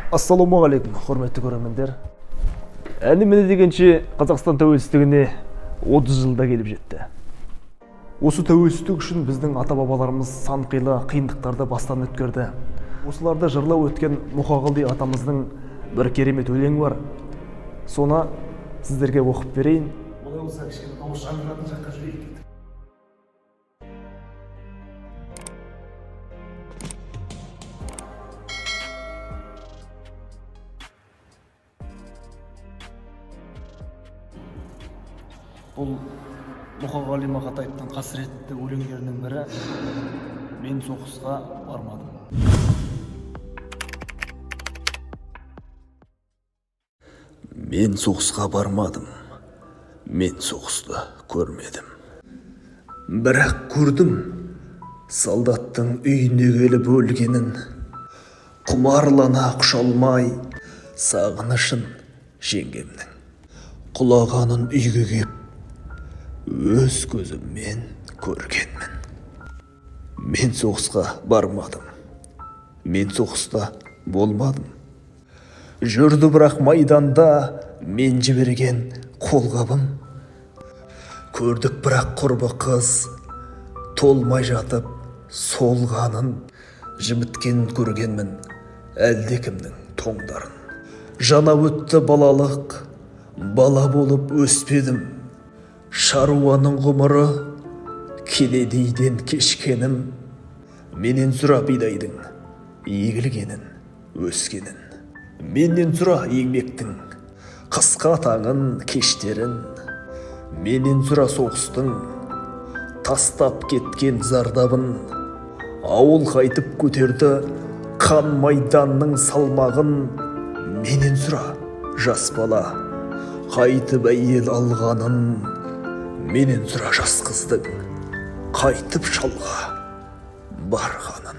Ассалаумағалейкум, құрметті көрермендер. Міне дегенше Қазақстан тәуелсіздігіне 30 жылда келіп жетті. Осы тәуелсіздік үшін біздің ата-бабаларымыз сан қилы қиындықтарды бастан өткерді. Осыларды жырлап өткен Мұқағали атамыздың бір керемет өлеңі бар. Соны сіздерге оқып берейін. Олай болса кішкене дауыс жаңғыратын жаққа жүрейік. Бұл Мұқағали Мақатаевтың қасіретті өлеңдерінің бірі. Мен соғысқа бармадым. Мен соғысқа бармадым. Мен соғысты көрмедім. Бірақ көрдім солдаттың үйіне келіп өлгенін. Құмарлана құшалмай сағынышын жеңгемнің. Құлағанын үйге кеп өз көзіммен көргенмін. Мен соғысқа бармадым. Мен соғыста болмадым. Жүрді бірақ майданда мен жіберген қолғабым. Көрдік бірақ құрбы қыз толмай жатып солғанын. Жібіткен көргенмін әлдекімнің тоңдарын. Жана өтті балалық, бала болып өспедім. Шаруаның ғұмыры келедейден кешкенім. Менен сұра бидайдың егілгенін, өскенін. Менен сұра еңбектің қысқа таңын, кештерін. Менен сұра соғыстың тастап кеткен зардабын. Ауыл қайтып көтерді қан майданның салмағын. Менен сұра жас бала қайтып әйел алғанын. Менен сұра жас қыздың қайтып шалға барғанын.